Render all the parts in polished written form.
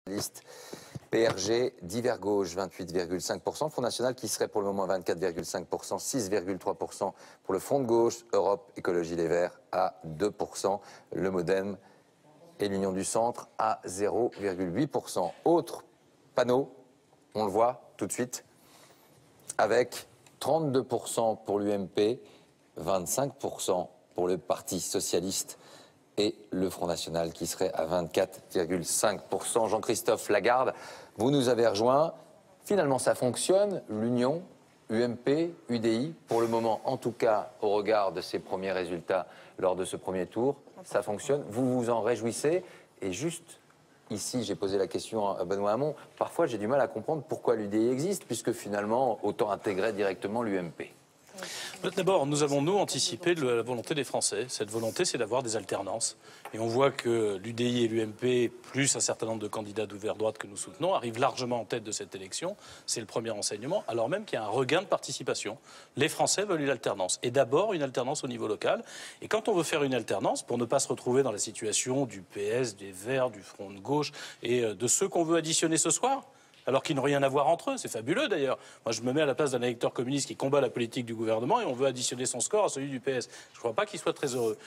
Liste PRG, divers gauche, 28,5%. Front National qui serait pour le moment à 24,5%, 6,3% pour le Front de gauche, Europe, Écologie Les Verts à 2%, le Modem et l'Union du Centre à 0,8%. Autre panneau, on le voit tout de suite, avec 32% pour l'UMP, 25% pour le Parti Socialiste et le Front National qui serait à 24,5%. Jean-Christophe Lagarde, vous nous avez rejoint. Finalement, ça fonctionne, l'union UMP, UDI, pour le moment, en tout cas, au regard de ces premiers résultats lors de ce premier tour, ça fonctionne. Vous vous en réjouissez. Et juste, ici, j'ai posé la question à Benoît Hamon. Parfois, j'ai du mal à comprendre pourquoi l'UDI existe, puisque finalement, autant intégrer directement l'UMP. D'abord, nous avons, nous, anticipé la volonté des Français. Cette volonté, c'est d'avoir des alternances. Et on voit que l'UDI et l'UMP, plus un certain nombre de candidats d'ouvert droite que nous soutenons, arrivent largement en tête de cette élection. C'est le premier enseignement, alors même qu'il y a un regain de participation. Les Français veulent une alternance. Et d'abord, une alternance au niveau local. Et quand on veut faire une alternance, pour ne pas se retrouver dans la situation du PS, des Verts, du Front de gauche et de ceux qu'on veut additionner ce soir, alors qu'ils n'ont rien à voir entre eux. C'est fabuleux, d'ailleurs. Moi, je me mets à la place d'un électeur communiste qui combat la politique du gouvernement et on veut additionner son score à celui du PS. Je ne crois pas qu'il soit très heureux.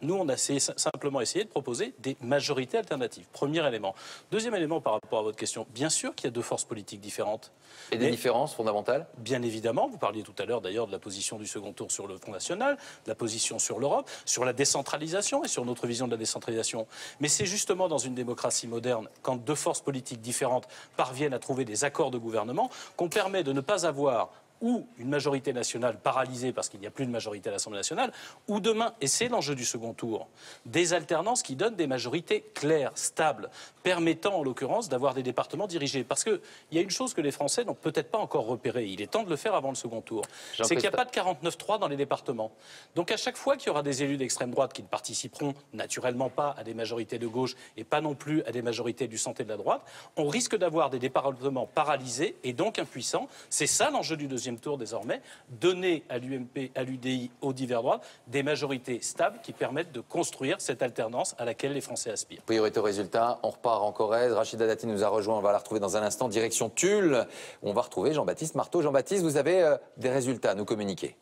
Nous, on a simplement essayé de proposer des majorités alternatives. Premier élément. Deuxième élément par rapport à votre question. Bien sûr qu'il y a deux forces politiques différentes. Et des différences fondamentales ? Bien évidemment. Vous parliez tout à l'heure, d'ailleurs, de la position du second tour sur le Front National, de la position sur l'Europe, sur la décentralisation et sur notre vision de la décentralisation. Mais c'est justement dans une démocratie moderne, quand deux forces politiques différentes parviennent à trouver des accords de gouvernement, qu'on permet de ne pas avoir ou une majorité nationale paralysée parce qu'il n'y a plus de majorité à l'Assemblée nationale, ou demain, et c'est l'enjeu du second tour, des alternances qui donnent des majorités claires, stables, permettant en l'occurrence d'avoir des départements dirigés. Parce qu'il y a une chose que les Français n'ont peut-être pas encore repérée, il est temps de le faire avant le second tour, c'est qu'il n'y a pas de 49-3 dans les départements. Donc à chaque fois qu'il y aura des élus d'extrême droite qui ne participeront naturellement pas à des majorités de gauche et pas non plus à des majorités du centre et de la droite, on risque d'avoir des départements paralysés et donc impuissants. C'est ça l'enjeu du deuxième tour désormais, donner à l'UMP, à l'UDI, aux divers droites, des majorités stables qui permettent de construire cette alternance à laquelle les Français aspirent. Priorité au résultat, on repart en Corrèze. Rachida Dati nous a rejoint, on va la retrouver dans un instant. Direction Tulle, on va retrouver Jean-Baptiste Marteau. Jean-Baptiste, vous avez des résultats à nous communiquer?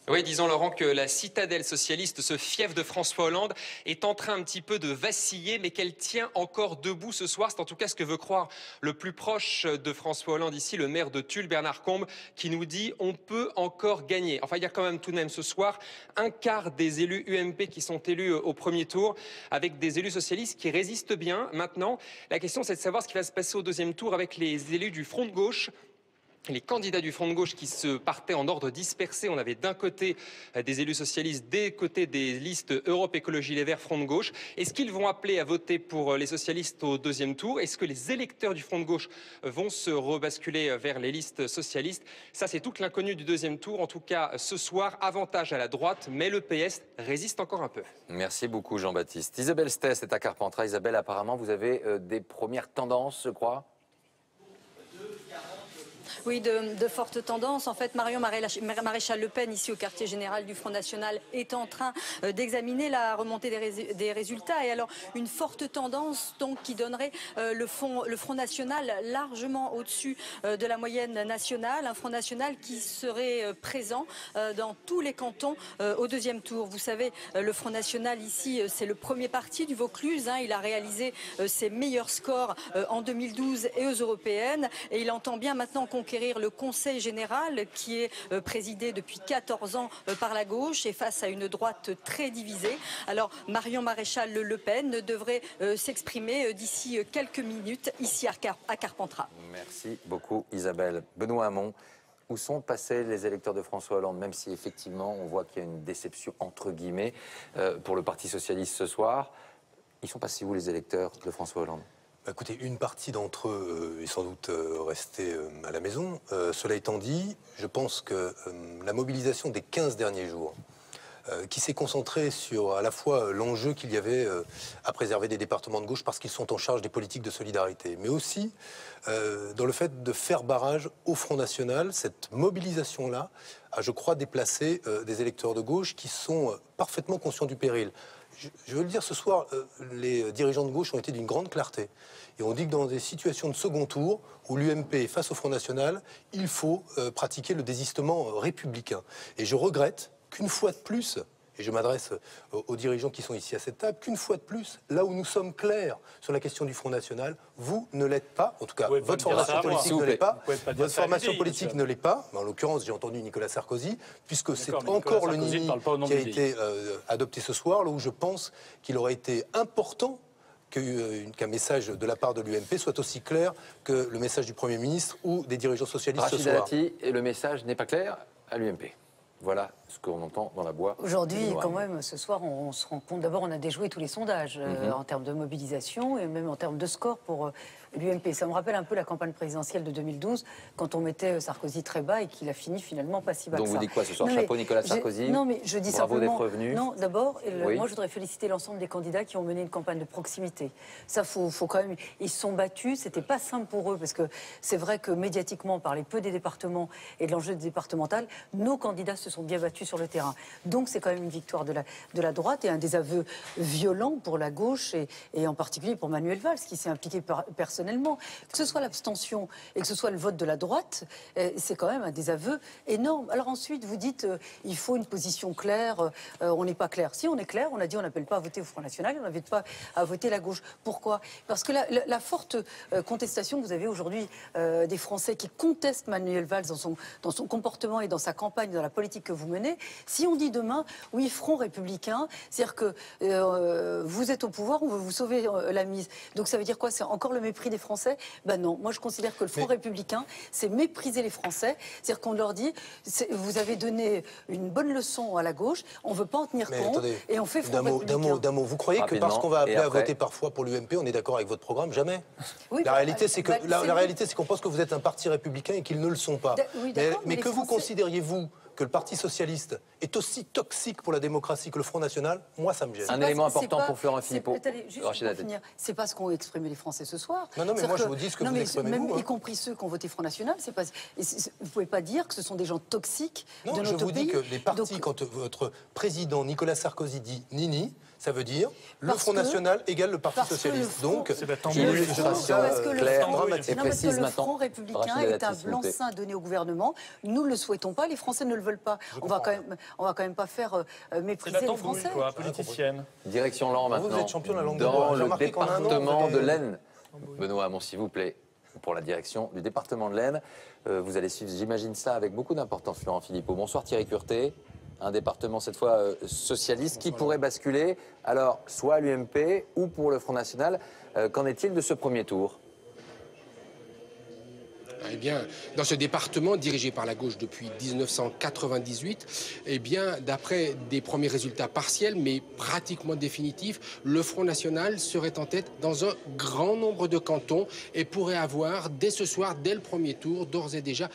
Oui, disons Laurent que la citadelle socialiste, ce fief de François Hollande, est en train un petit peu de vaciller, mais qu'elle tient encore debout ce soir. C'est en tout cas ce que veut croire le plus proche de François Hollande ici, le maire de Tulle, Bernard Combe, qui nous dit on peut encore gagner. Enfin, il y a quand même tout de même ce soir un quart des élus UMP qui sont élus au premier tour, avec des élus socialistes qui résistent bien. Maintenant, la question c'est de savoir ce qui va se passer au deuxième tour avec les élus du Front de gauche. Les candidats du Front de gauche qui se partaient en ordre dispersé, on avait d'un côté des élus socialistes, des côtés des listes Europe, Écologie Les Verts, Front de gauche. Est-ce qu'ils vont appeler à voter pour les socialistes au deuxième tour? Est-ce que les électeurs du Front de gauche vont se rebasculer vers les listes socialistes? Ça, c'est toute l'inconnue du deuxième tour. En tout cas, ce soir, avantage à la droite, mais le PS résiste encore un peu. Merci beaucoup Jean-Baptiste. Isabelle Stess est à Carpentras. Isabelle, apparemment, vous avez des premières tendances, je crois. Oui, de fortes tendances. En fait, Marion Maréchal Le Pen, ici au quartier général du Front National, est en train d'examiner la remontée des résultats. Et alors, une forte tendance donc, qui donnerait le Front National largement au-dessus de la moyenne nationale. Un Front National qui serait présent dans tous les cantons au deuxième tour. Vous savez, le Front National, ici, c'est le premier parti du Vaucluse. Il a réalisé ses meilleurs scores en 2012 et aux européennes. Et il entend bien maintenant conquérir le Conseil général qui est présidé depuis 14 ans par la gauche et face à une droite très divisée. Alors Marion Maréchal Le Pen devrait s'exprimer d'ici quelques minutes ici à Carpentras. Merci beaucoup Isabelle. Benoît Hamon, où sont passés les électeurs de François Hollande, même si effectivement on voit qu'il y a une déception entre guillemets pour le Parti Socialiste ce soir. Ils sont passés où les électeurs de François Hollande? Écoutez, une partie d'entre eux est sans doute restée à la maison. Cela étant dit, je pense que la mobilisation des 15 derniers jours, qui s'est concentrée sur à la fois l'enjeu qu'il y avait à préserver des départements de gauche parce qu'ils sont en charge des politiques de solidarité, mais aussi dans le fait de faire barrage au Front National, cette mobilisation-là a, je crois, déplacé des électeurs de gauche qui sont parfaitement conscients du péril. je veux le dire ce soir, les dirigeants de gauche ont été d'une grande clarté. Et on dit que dans des situations de second tour, où l'UMP est face au Front National, il faut pratiquer le désistement républicain. Et je regrette qu'une fois de plus, et je m'adresse aux dirigeants qui sont ici à cette table, qu'une fois de plus, là où nous sommes clairs sur la question du Front National, vous ne l'êtes pas, en tout cas votre formation politique ne l'est pas, votre formation politique ne l'est pas, mais en l'occurrence j'ai entendu Nicolas Sarkozy, puisque c'est encore le nini qui a été adopté ce soir, là où je pense qu'il aurait été important qu'un message de la part de l'UMP soit aussi clair que le message du Premier ministre ou des dirigeants socialistes ce soir. Rachida Dati, et le message n'est pas clair à l'UMP. Voilà ce qu'on entend dans la boîte. Aujourd'hui, quand même, ce soir, on se rend compte. D'abord, on a déjoué tous les sondages en termes de mobilisation et même en termes de score pour l'UMP. Ça me rappelle un peu la campagne présidentielle de 2012, quand on mettait Sarkozy très bas et qu'il a fini finalement pas si bas que ça. Donc vous dites quoi ce soir? Chapeau Nicolas Sarkozy. Non, mais je dis bravo simplement. D'être revenu. Non, d'abord, moi, je voudrais féliciter l'ensemble des candidats qui ont mené une campagne de proximité. Ça, faut quand même. Ils se sont battus. C'était pas simple pour eux parce que c'est vrai que médiatiquement, on parlait peu des départements et de l'enjeu départemental. Nos candidats se sont bien battus sur le terrain. Donc c'est quand même une victoire de la droite et un désaveu violent pour la gauche et en particulier pour Manuel Valls qui s'est impliqué personnellement. Que ce soit l'abstention et que ce soit le vote de la droite, c'est quand même un désaveu énorme. Alors ensuite vous dites il faut une position claire, on n'est pas clair. Si on est clair, on a dit on n'appelle pas à voter au Front National, on n'invite pas à voter la gauche. Pourquoi? Parce que la forte contestation que vous avez aujourd'hui des Français qui contestent Manuel Valls dans son comportement et dans sa campagne, dans la politique que vous menez, si on dit demain, oui, Front républicain, c'est-à-dire que vous êtes au pouvoir, on veut vous sauver la mise. Donc ça veut dire quoi? C'est encore le mépris des Français? Ben non, moi je considère que le Front républicain, c'est mépriser les Français. C'est-à-dire qu'on leur dit, vous avez donné une bonne leçon à la gauche, on ne veut pas en tenir compte, attendez, et on fait Front républicain. D'un mot, vous croyez que parce qu'on va appeler à voter parfois pour l'UMP, on est d'accord avec votre programme? Jamais. Oui, la réalité, c'est que la réalité, c'est qu'on pense que vous êtes un parti républicain et qu'ils ne le sont pas. Oui, mais que vous considériez, vous, que le Parti socialiste est aussi toxique pour la démocratie que le Front National, moi ça me gêne. Un élément important pour Florent Philippot. C'est pas ce qu'ont exprimé les Français ce soir. Non, mais moi je vous dis ce que vous exprimez vous. Y compris ceux qui ont voté Front National, c'est pas. Vous pouvez pas dire que ce sont des gens toxiques de notre pays. Je vous dis que les partis, quand votre président Nicolas Sarkozy dit Nini, ça veut dire le Front National égale le Parti socialiste. Donc, c'est illustration claire et précise le Front républicain est un blanc-seing donné au gouvernement. Nous ne le souhaitons pas, les Français ne le veulent pas. On va quand même pas faire mépriser les Français. Quoi, politicienne. Direction Laon maintenant. Vous êtes champion de la langue de bois. Dans le département de l'Aisne. Benoît Hamon, s'il vous plaît, pour la direction du département de l'Aisne. Vous allez suivre, j'imagine ça, avec beaucoup d'importance, Florent Philippot. Bonsoir Thierry Curté. Un département, cette fois, socialiste, qui pourrait basculer, alors, soit à l'UMP ou pour le Front National. Qu'en est-il de ce premier tour ? Eh bien, dans ce département dirigé par la gauche depuis 1998, eh bien, d'après des premiers résultats partiels, mais pratiquement définitifs, le Front National serait en tête dans un grand nombre de cantons et pourrait avoir, dès ce soir, dès le premier tour, d'ores et déjà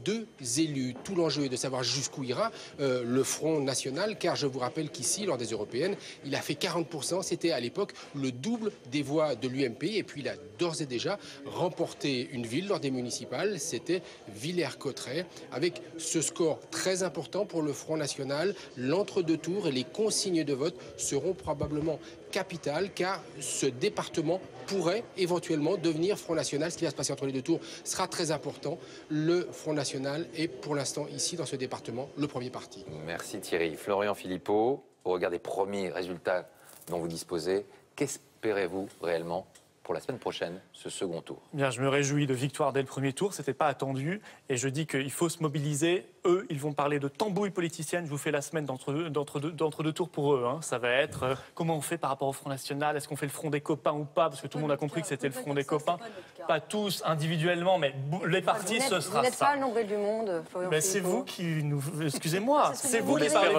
2 élus. Tout l'enjeu est de savoir jusqu'où ira le Front National, car je vous rappelle qu'ici, lors des européennes, il a fait 40%. C'était à l'époque le double des voix de l'UMP. Et puis, il a d'ores et déjà remporté une ville lors des municipales. C'était Villers-Cotterêts. Avec ce score très important pour le Front National, l'entre-deux tours et les consignes de vote seront probablement capitales, car ce département pourrait éventuellement devenir Front National. Ce qui va se passer entre les 2 tours sera très important. Le Front National est pour l'instant ici, dans ce département, le premier parti. Merci Thierry. Florian Philippot, au regard des premiers résultats dont vous disposez, qu'espérez-vous réellement pour la semaine prochaine, ce second tour? Bien, je me réjouis de victoire dès le premier tour, c'était pas attendu, et je dis qu'il faut se mobiliser. Eux, ils vont parler de tambouille politicienne. Je vous fais la semaine d'entre-deux tours pour eux. Hein. Ça va être comment on fait par rapport au Front National, est-ce qu'on fait le front des copains ou pas, parce que tout le monde a compris que c'était le front des copains. Pas tous individuellement, mais les partis, ce sera ça. Vous n'êtes pas le nombril du monde. Mais c'est vous qui nous... Excusez-moi, c'est vous qui parlez.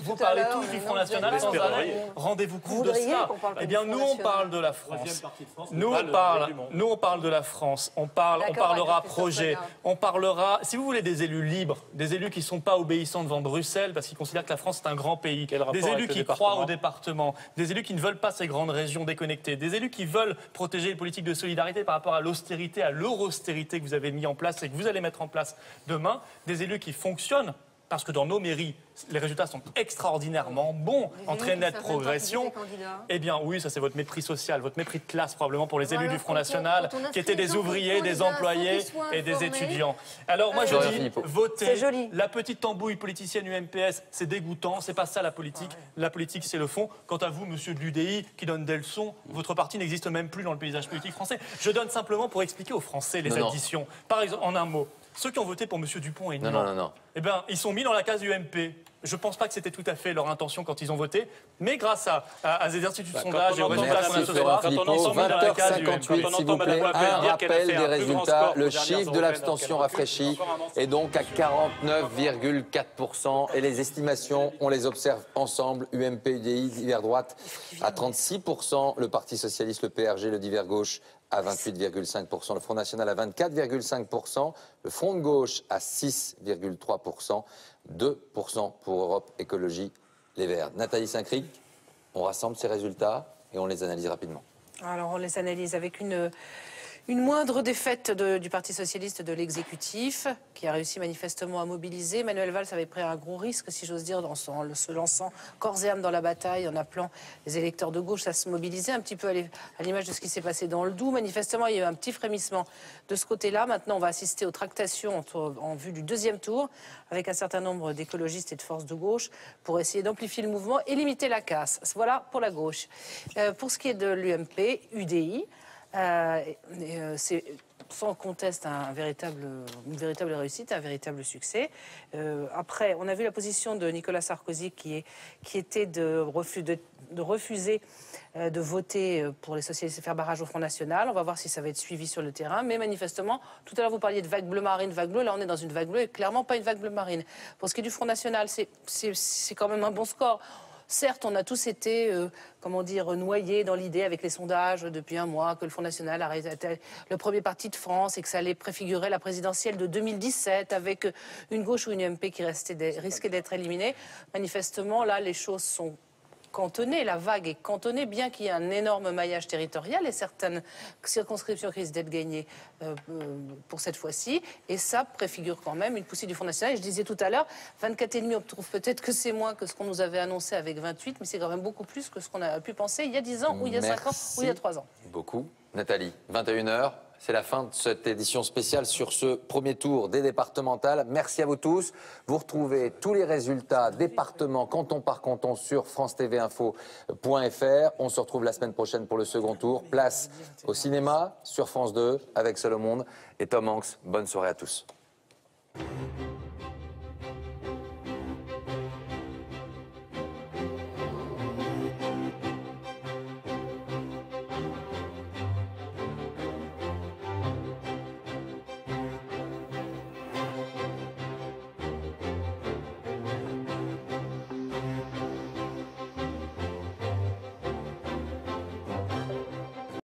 Vous parlez tous du Front National sans arrêt. Rendez-vous compte de ça. Eh bien, nous, on parle de la France. Nous, on parle de la France. On parlera projet. On parlera, si vous voulez, des élus libres, des élus qui ne sont pas obéissants devant Bruxelles parce qu'ils considèrent que la France est un grand pays, des élus qui croient au département, des élus qui ne veulent pas ces grandes régions déconnectées, des élus qui veulent protéger les politiques de solidarité par rapport à l'austérité, à l'eurostérité que vous avez mis en place et que vous allez mettre en place demain, des élus qui fonctionnent parce que dans nos mairies, les résultats sont extraordinairement bons, en très nette progression. Eh bien oui, ça c'est votre mépris social, votre mépris de classe probablement pour les élus du Front National, qui étaient des ouvriers, des employés et des étudiants. Alors moi je dis, votez. La petite tambouille politicienne UMPS, c'est dégoûtant, c'est pas ça la politique. La politique c'est le fond. Quant à vous, monsieur de l'UDI, qui donne des leçons, votre parti n'existe même plus dans le paysage politique français. Je donne simplement pour expliquer aux Français les additions. Par exemple, en un mot. Ceux qui ont voté pour M. Dupont-Aignan, eh ben, ils sont mis dans la case UMP. Je ne pense pas que c'était tout à fait leur intention quand ils ont voté, mais grâce à des instituts de sondage et aux résultats qu'on a ce soir, quand on entend 20h58, s'il vous plaît, un rappel des résultats. Le chiffre de l'abstention rafraîchi est donc à 49,4%. Et les estimations, on les observe ensemble. UMP, UDI, divers droite à 36%. Le Parti socialiste, le PRG, le divers gauche à 28,5%, le Front National à 24,5%, le Front de gauche à 6,3%, 2% pour Europe Écologie Les Verts. Nathalie Saint-Cric, on rassemble ces résultats et on les analyse rapidement. Alors on les analyse avec une moindre défaite du Parti socialiste de l'exécutif, qui a réussi manifestement à mobiliser. Manuel Valls avait pris un gros risque, si j'ose dire, en se lançant corps et âme dans la bataille, en appelant les électeurs de gauche à se mobiliser, un petit peu à l'image de ce qui s'est passé dans le Doubs. Manifestement, il y a eu un petit frémissement de ce côté-là. Maintenant, on va assister aux tractations en vue du deuxième tour, avec un certain nombre d'écologistes et de forces de gauche, pour essayer d'amplifier le mouvement et limiter la casse. Voilà pour la gauche. Pour ce qui est de l'UMP, UDI, c'est sans conteste une véritable réussite, un véritable succès. Après, on a vu la position de Nicolas Sarkozy qui était de refuser de voter pour les socialistes et faire barrage au Front National. On va voir si ça va être suivi sur le terrain. Mais manifestement, tout à l'heure vous parliez de vague bleu marine, vague bleue. Là, on est dans une vague bleue et clairement pas une vague bleu marine. Pour ce qui est du Front National, c'est quand même un bon score. Certes, on a tous été, noyés dans l'idée avec les sondages depuis un mois que le Front National était le premier parti de France et que ça allait préfigurer la présidentielle de 2017 avec une gauche ou une UMP qui risquait d'être éliminée. Manifestement, là, les choses sont cantonné, la vague est cantonnée, bien qu'il y ait un énorme maillage territorial et certaines circonscriptions qui risquent d'être gagnées pour cette fois-ci. Et ça préfigure quand même une poussée du Front National. Et je disais tout à l'heure, 24,5, on trouve peut-être que c'est moins que ce qu'on nous avait annoncé avec 28, mais c'est quand même beaucoup plus que ce qu'on a pu penser il y a 10 ans, ou il y a 5 ans, ou il y a 3 ans. Beaucoup. Nathalie, 21h. C'est la fin de cette édition spéciale sur ce premier tour des départementales. Merci à vous tous. Vous retrouvez tous les résultats département, canton par canton sur francetvinfo.fr. On se retrouve la semaine prochaine pour le second tour. Place au cinéma sur France 2 avec Seul au Monde et Tom Hanks. Bonne soirée à tous.